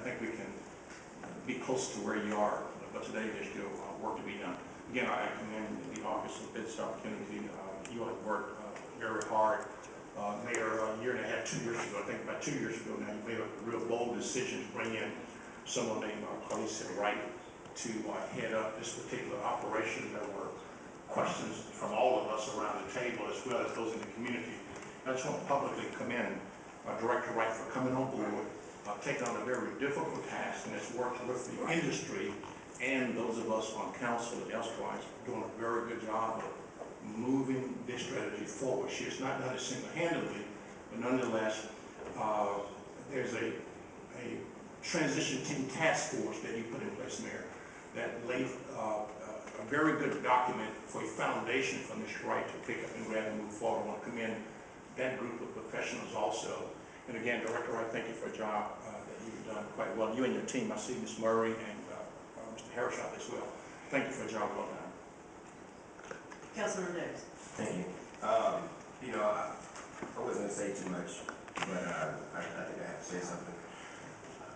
think we can be close to where you are, but today there's still work to be done. Again, I commend the Office of Business Opportunity. You have worked very hard. Mayor, a year and a half, 2 years ago, I think about 2 years ago now, you made a real bold decision to bring in someone named Khaleesi Wright to head up this particular operation. There were questions from all of us around the table as well as those in the community. I just want to publicly commend Director Wright for coming on board, taking on a very difficult task, and has worked with the industry and those of us on council and elsewise, doing a very good job of moving this strategy forward. She has not done it single-handedly, but nonetheless, there's a transition team task force that you put in place, Mayor, that laid a very good document for a foundation for Ms. Wright to pick up and grab and move forward. I want to commend that group of professionals also. And again, Director Wright, thank you for a job that you've done quite well. You and your team, I see Ms. Murray and Mr. Harrison as well. Thank you for a job well done. Councilmember Davis. Thank you. You know, I wasn't going to say too much, but I think I have to say something.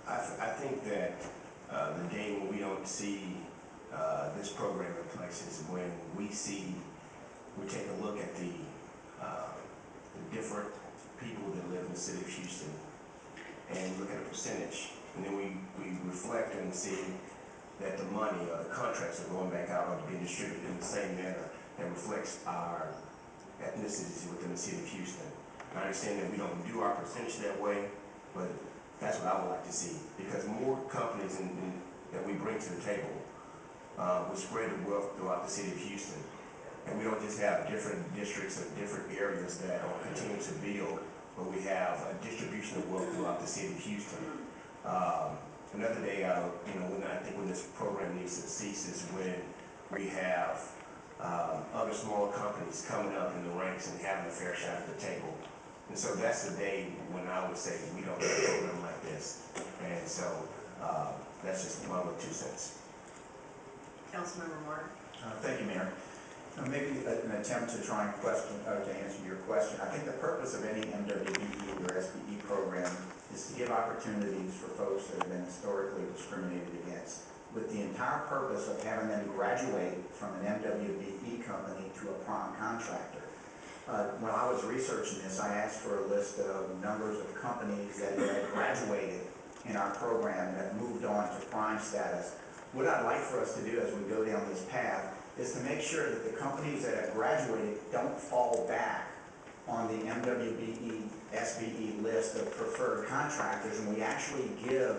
I think that the day when we don't see this program in place is when we take a look at the different people that live in the city of Houston and look at a percentage, and then we reflect and see that the money or the contracts are going back out or being distributed in the same manner that reflects our ethnicities within the city of Houston. I understand that we don't do our percentage that way, but that's what I would like to see, because more companies that we bring to the table will spread the wealth throughout the city of Houston. And we don't just have different districts or different areas that are continuing to build, but we have a distribution of wealth throughout the city of Houston. Another day, when this program needs to cease is when we have other small companies coming up in the ranks and having a fair shot at the table. And so that's the day when I would say we don't have a program like this. And so that's just my little 2 cents. Councilmember Martin. Thank you, Mayor. Maybe an attempt to try and to answer your question. I think the purpose of any MWBE or SBE program is to give opportunities for folks that have been historically discriminated against, with the entire purpose of having them graduate from an MWBE company to a prime contractor. When I was researching this, I asked for a list of numbers of companies that had graduated in our program and have moved on to prime status. What I'd like for us to do as we go down this path is to make sure that the companies that have graduated don't fall back on the MWBE, SBE list of preferred contractors, and we actually give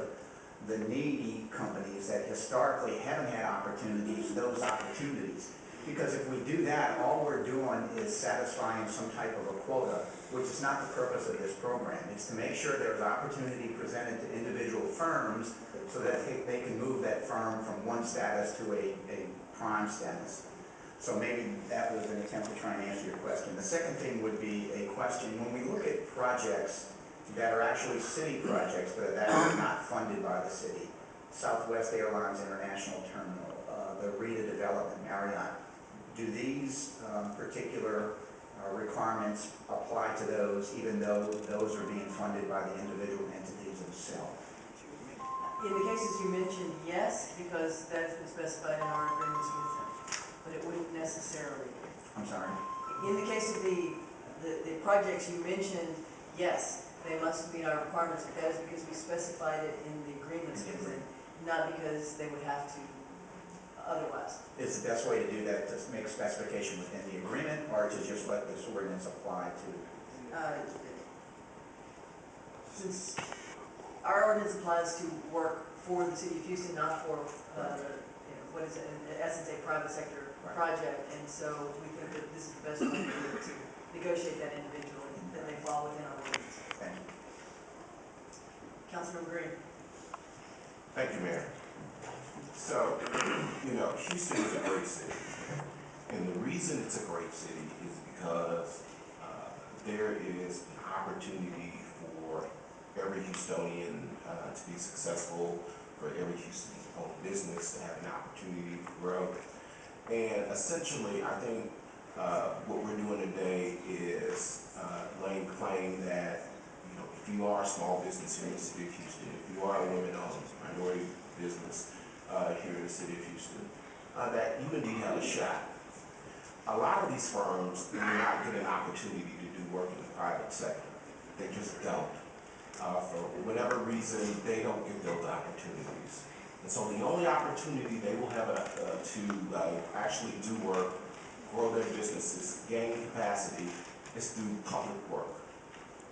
the needy companies that historically haven't had opportunities those opportunities. Because if we do that, all we're doing is satisfying some type of a quota, which is not the purpose of this program. It's to make sure there's opportunity presented to individual firms so that they can move that firm from one status to a prime status. So maybe that was an attempt to try and answer your question. The second thing would be a question. When we look at projects that are actually city projects, but that are not funded by the city, Southwest Airlines International Terminal, the Rita Development, Marriott, do these particular requirements apply to those, even though those are being funded by the individual entities themselves? In the cases you mentioned, yes, because that's been specified in our agreements with them, but it wouldn't necessarily. I'm sorry? In the case of the projects you mentioned, yes, they must meet our requirements, but that is because we specified it in the agreements with them, not because they would have to otherwise. Is the best way to do that to make specification within the agreement, or to just let this ordinance apply to? Since our ordinance applies to work for the city of Houston, not for what is it, in essence, a private sector project, and so we think that this is the best way to do it, to negotiate that individually, that they fall within our ordinance. Thank you. Councilmember Green. Thank you, Mayor. So, Houston is a great city. And the reason it's a great city is because there is an opportunity for every Houstonian to be successful, for every Houston-owned business to have an opportunity to grow. And essentially, I think what we're doing today is laying claim that, if you are a small business here in the city of Houston, if you are women-owned minority business here in the city of Houston, that you indeed have a shot. A lot of these firms do not get an opportunity to do work in the private sector. They just don't. For whatever reason, they don't get those opportunities. And so the only opportunity they will have to actually do work, grow their businesses, gain capacity, is through public work.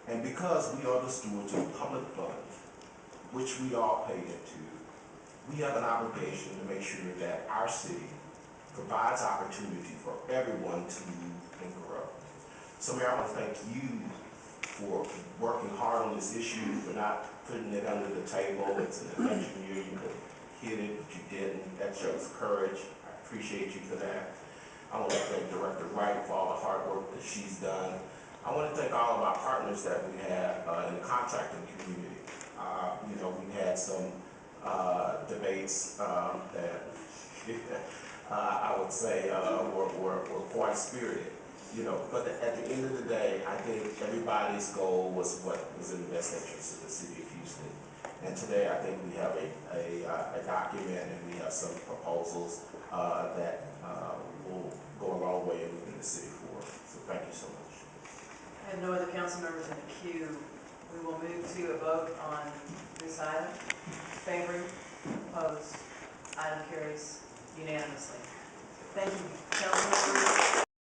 And because we are the stewards of public funds, which we all pay into, we have an obligation to make sure that our city provides opportunity for everyone to move and grow. So Mayor, I want to thank you for working hard on this issue, for not putting it under the table. It's an election year, you could hit it, but you didn't. That shows courage. I appreciate you for that. I want to thank Director Wright for all the hard work that she's done. I want to thank all of our partners that we have in the contracting community. You know, we had some debates that I would say were quite spirited. You know, but at the end of the day, I think everybody's goal was what was in the best interest of the city of Houston. And today, I think we have a document and we have some proposals that will go a long way in moving the city forward. So thank you so much. I have no other council members in the queue. We will move to a vote on this item. Favoring, opposed, item carries unanimously. Thank you, council members.